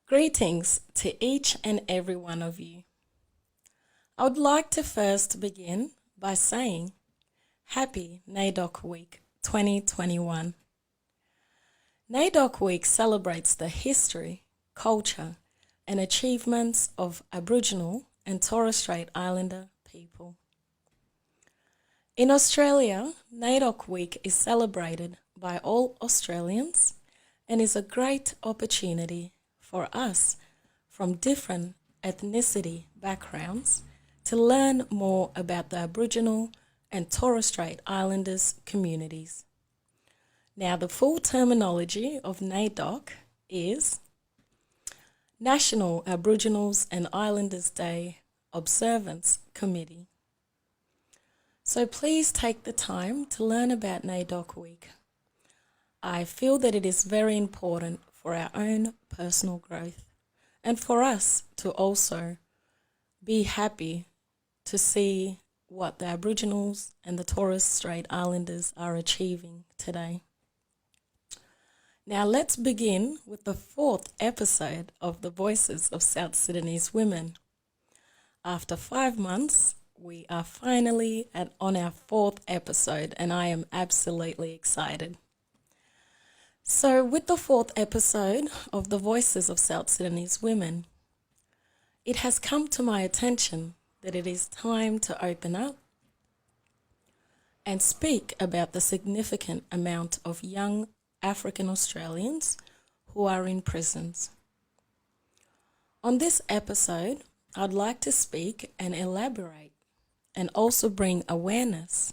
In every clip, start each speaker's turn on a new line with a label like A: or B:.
A: Greetings to each and every one of you. I would like to first begin by saying Happy NAIDOC Week 2021. NAIDOC Week celebrates the history, culture and achievements of Aboriginal and Torres Strait Islander people. In Australia, NAIDOC Week is celebrated by all Australians and is a great opportunity for us from different ethnicity backgrounds to learn more about the Aboriginal and Torres Strait Islanders communities. Now, the full terminology of NAIDOC is National Aboriginals and Islanders Day Observance Committee. So please take the time to learn about NAIDOC Week. I feel that it is very important for our own personal growth and for us to also be happy to see what the Aboriginals and the Torres Strait Islanders are achieving today. Now let's begin with the 4th episode of the Voices of South Sudanese Women. After 5 months, we are finally on our 4th episode and I am absolutely excited. So with the 4th episode of the Voices of South Sudanese Women, it has come to my attention that it is time to open up and speak about the significant amount of young African Australians who are in prisons. On this episode, I'd like to speak and elaborate and also bring awareness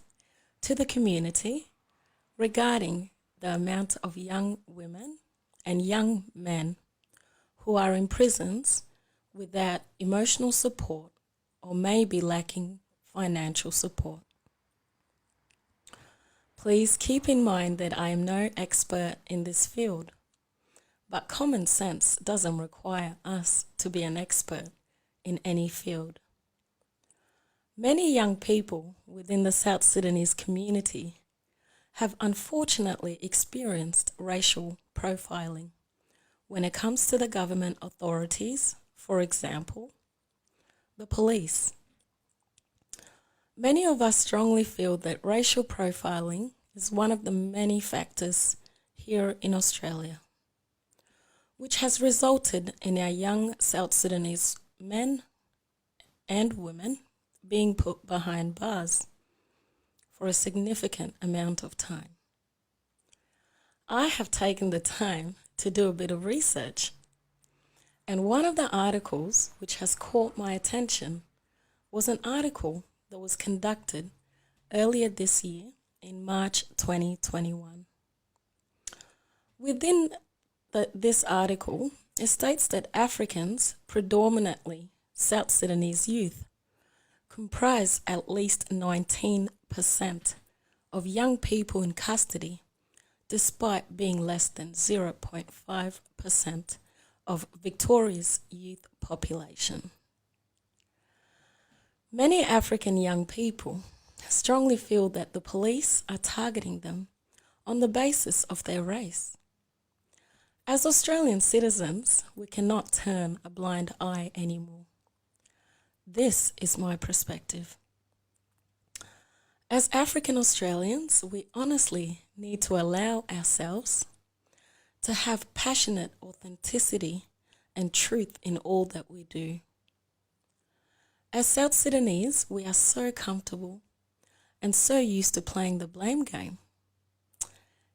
A: to the community regarding the amount of young women and young men who are in prisons without emotional support or may be lacking financial support. Please keep in mind that I am no expert in this field, but common sense doesn't require us to be an expert in any field. Many young people within the South Sudanese community have unfortunately experienced racial profiling when it comes to the government authorities, for example, the police. Many of us strongly feel that racial profiling is one of the many factors here in Australia, which has resulted in our young South Sudanese men and women being put behind bars for a significant amount of time. I have taken the time to do a bit of research, and one of the articles which has caught my attention was an article that was conducted earlier this year in March 2021. Within this article, it states that Africans, predominantly South Sudanese youth, comprise at least 19% of young people in custody, despite being less than 0.5% of Victoria's youth population. Many African young people strongly feel that the police are targeting them on the basis of their race. As Australian citizens, we cannot turn a blind eye anymore. This is my perspective. As African Australians, we honestly need to allow ourselves to have passionate authenticity and truth in all that we do. As South Sudanese, we are so comfortable and so used to playing the blame game,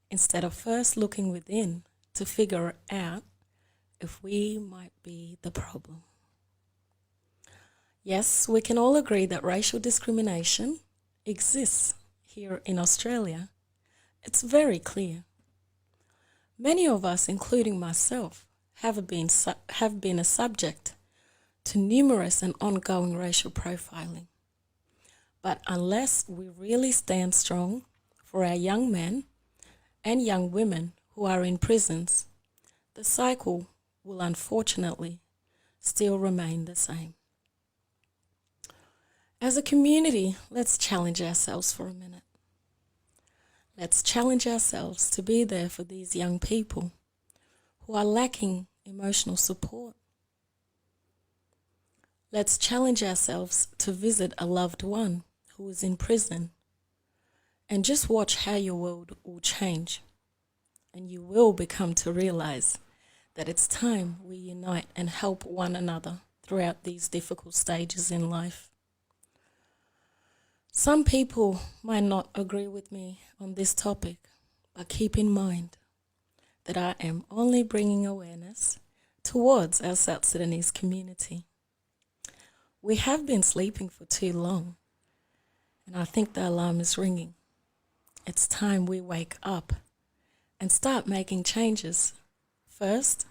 A: instead of first looking within to figure out if we might be the problem. Yes, we can all agree that racial discrimination exists here in Australia. It's very clear. Many of us, including myself, have been a subject to numerous and ongoing racial profiling. But unless we really stand strong for our young men and young women who are in prisons, the cycle will unfortunately still remain the same. As a community, let's challenge ourselves for a minute. Let's challenge ourselves to be there for these young people who are lacking emotional support Let's challenge ourselves to visit a loved one who is in prison and just watch how your world will change. And you will become to realize that it's time we unite and help one another throughout these difficult stages in life. Some people might not agree with me on this topic, but keep in mind that I am only bringing awareness towards our South Sudanese community. We have been sleeping for too long, and I think the alarm is ringing. It's time we wake up and start making changes, first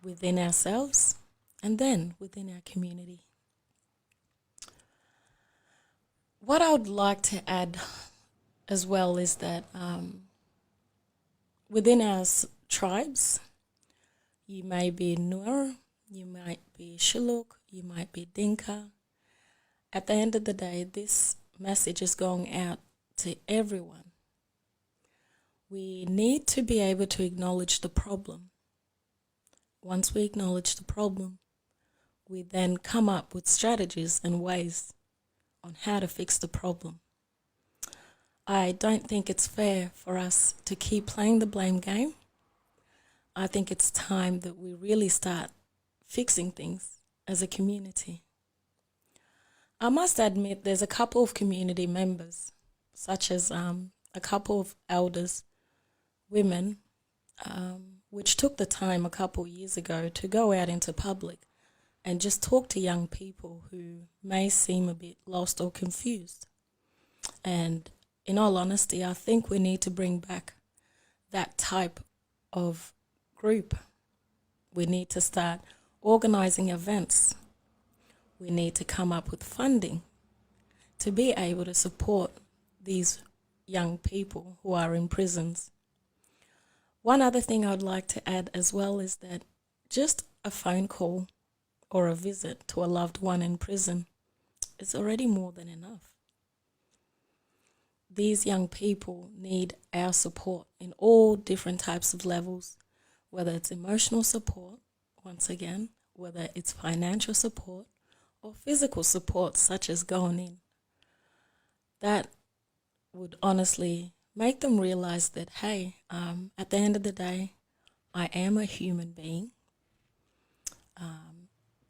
A: within ourselves and then within our community. What I would like to add as well is that within our tribes, you may be Nuer, you might be Shilluk, you might be Dinka. At the end of the day, this message is going out to everyone. We need to be able to acknowledge the problem. Once we acknowledge the problem, we then come up with strategies and ways on how to fix the problem. I don't think it's fair for us to keep playing the blame game. I think it's time that we really start fixing things as a community. I must admit there's a couple of community members, such as a couple of elders, women, which took the time a couple years ago to go out into public and just talk to young people who may seem a bit lost or confused. And in all honesty, I think we need to bring back that type of group. We need to start organizing events. We need to come up with funding to be able to support these young people who are in prisons. One other thing I'd like to add as well is that just a phone call or a visit to a loved one in prison is already more than enough. These young people need our support in all different types of levels, whether it's emotional support, once again, whether it's financial support or physical support, such as going in. That would honestly make them realize that, hey, at the end of the day, I am a human being,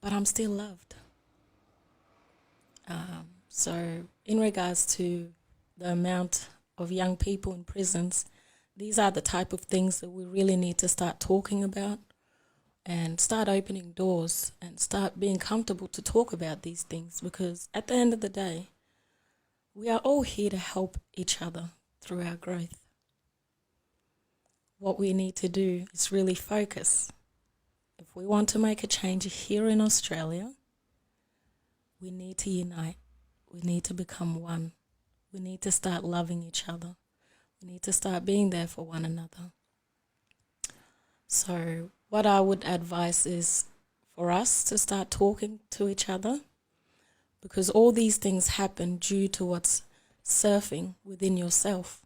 A: but I'm still loved. So in regards to the amount of young people in prisons, these are the type of things that we really need to start talking about and start opening doors and start being comfortable to talk about these things, because at the end of the day, we are all here to help each other through our growth. What we need to do is really focus. If we want to make a change here in Australia, we need to unite. We need to become one. We need to start loving each other. We need to start being there for one another. So what I would advise is for us to start talking to each other, because all these things happen due to what's surfing within yourself.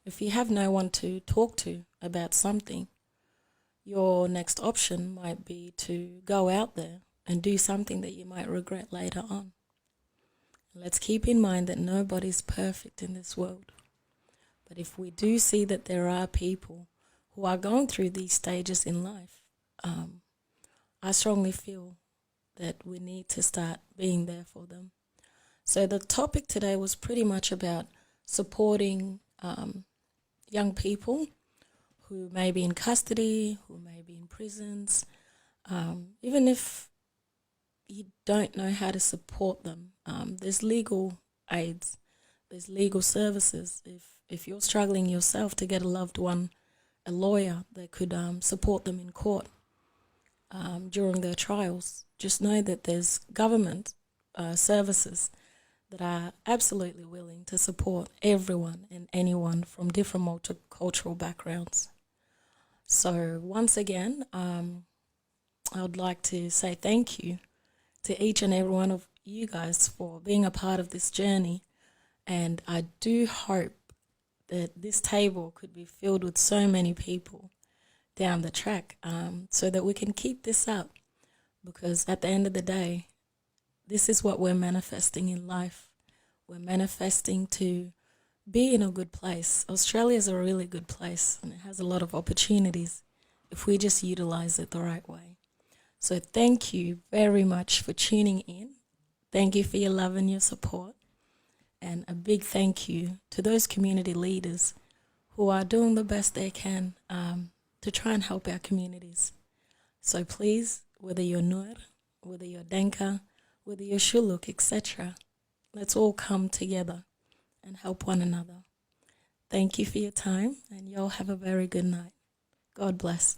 A: If you have no one to talk to about something, your next option might be to go out there and do something that you might regret later on. Let's keep in mind that nobody's perfect in this world. But if we do see that there are people who are going through these stages in life, I strongly feel that we need to start being there for them. So the topic today was pretty much about supporting young people who may be in custody, who may be in prisons, even if you don't know how to support them. There's legal aids, there's legal services. If you're struggling yourself to get a loved one, a lawyer that could support them in court during their trials, just know that there's government services that are absolutely willing to support everyone and anyone from different multicultural backgrounds. So once again, I would like to say thank you to each and every one of you guys for being a part of this journey. And I do hope that this table could be filled with so many people down the track, so that we can keep this up. because at the end of the day, this is what we're manifesting in life. We're manifesting to be in a good place. Australia is a really good place, and it has a lot of opportunities if we just utilize it the right way. So thank you very much for tuning in. Thank you for your love and your support. And a big thank you to those community leaders who are doing the best they can to try and help our communities. So please, whether you're Nur, whether you're Denka, whether you're Shuluk, etc., let's all come together and help one another. Thank you for your time, and y'all have a very good night. God bless.